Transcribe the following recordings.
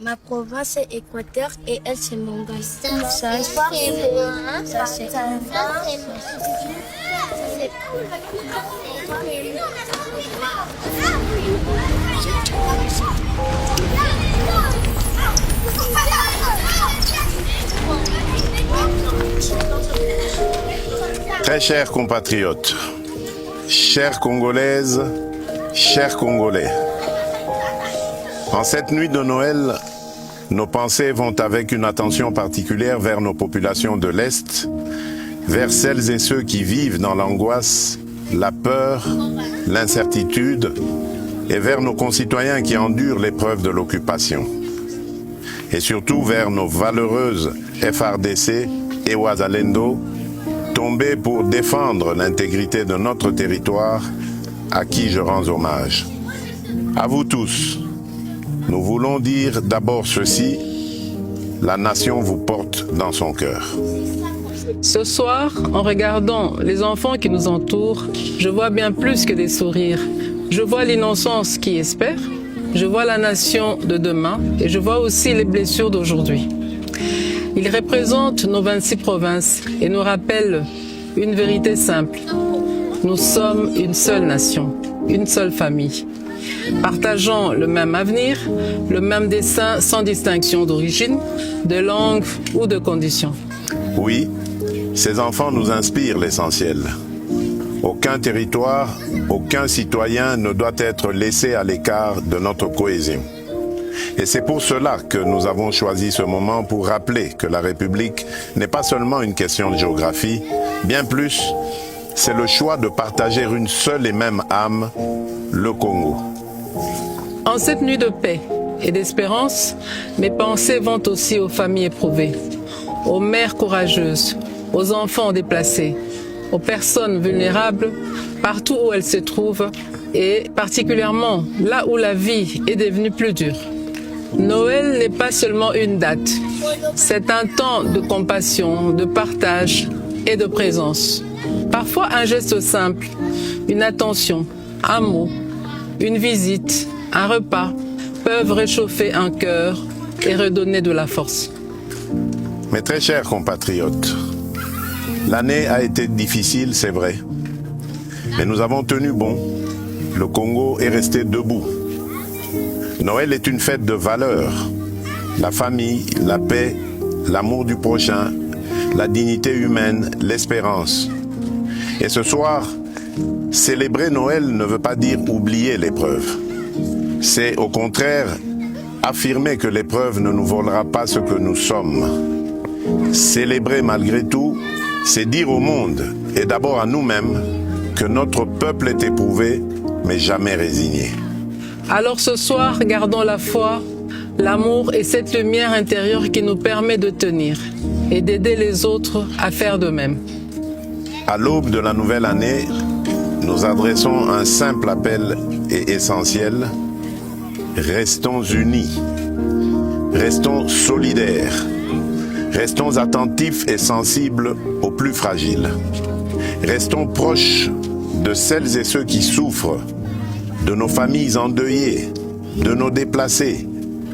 Ma province est Équateur et elle c'est Mongol. Ça c'est moi. ça c'est Très chers compatriotes, chères Congolaises, chers Congolais, en cette nuit de Noël, nos pensées vont avec une attention particulière vers nos populations de l'Est, vers celles et ceux qui vivent dans l'angoisse, la peur, l'incertitude, et vers nos concitoyens qui endurent l'épreuve de l'occupation. Et surtout vers nos valeureuses FRDC et Ouazalendo, tombés pour défendre l'intégrité de notre territoire, à qui je rends hommage. À vous tous, nous voulons dire d'abord ceci, la nation vous porte dans son cœur. Ce soir, en regardant les enfants qui nous entourent, je vois bien plus que des sourires. Je vois l'innocence qui espère, je vois la nation de demain et je vois aussi les blessures d'aujourd'hui. Ils représentent nos 26 provinces et nous rappellent une vérité simple. Nous sommes une seule nation, une seule famille, partageant le même avenir, le même dessein sans distinction d'origine, de langue ou de condition. Oui, ces enfants nous inspirent l'essentiel. Aucun territoire, aucun citoyen ne doit être laissé à l'écart de notre cohésion. Et c'est pour cela que nous avons choisi ce moment pour rappeler que la République n'est pas seulement une question de géographie, bien plus, c'est le choix de partager une seule et même âme, le Congo. En cette nuit de paix et d'espérance, mes pensées vont aussi aux familles éprouvées, aux mères courageuses, aux enfants déplacés, aux personnes vulnérables, partout où elles se trouvent, et particulièrement là où la vie est devenue plus dure. Noël n'est pas seulement une date, c'est un temps de compassion, de partage et de présence. Parfois un geste simple, une attention, un mot, une visite, un repas peuvent réchauffer un cœur et redonner de la force. Mes très chers compatriotes, l'année a été difficile, c'est vrai, mais nous avons tenu bon. Le Congo est resté debout. Noël est une fête de valeurs. La famille, la paix, l'amour du prochain, la dignité humaine, l'espérance. Et ce soir, célébrer Noël ne veut pas dire oublier l'épreuve. C'est au contraire affirmer que l'épreuve ne nous volera pas ce que nous sommes. Célébrer malgré tout, c'est dire au monde, et d'abord à nous-mêmes, que notre peuple est éprouvé, mais jamais résigné. Alors ce soir, gardons la foi, l'amour et cette lumière intérieure qui nous permet de tenir et d'aider les autres à faire de même. À l'aube de la nouvelle année, nous adressons un simple appel et essentiel. Restons unis, restons solidaires, restons attentifs et sensibles aux plus fragiles. Restons proches de celles et ceux qui souffrent, de nos familles endeuillées, de nos déplacés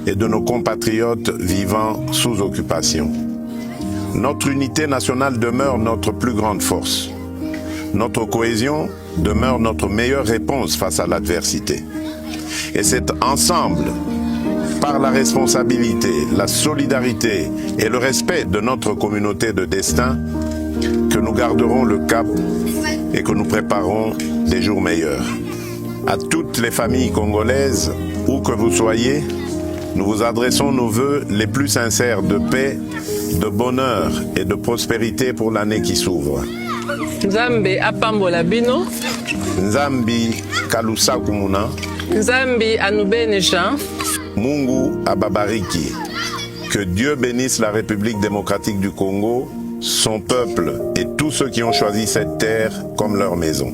et de nos compatriotes vivant sous occupation. Notre unité nationale demeure notre plus grande force. Notre cohésion demeure notre meilleure réponse face à l'adversité. Et c'est ensemble, par la responsabilité, la solidarité et le respect de notre communauté de destin, que nous garderons le cap et que nous préparerons des jours meilleurs. À toutes les familles congolaises, où que vous soyez, nous vous adressons nos vœux les plus sincères de paix, de bonheur et de prospérité pour l'année qui s'ouvre. Nzambe apambola bino, Nzambi kalusa kumuna, Nzambe anubenesha, Mungu ababariki. Que Dieu bénisse la République démocratique du Congo, son peuple et tous ceux qui ont choisi cette terre comme leur maison.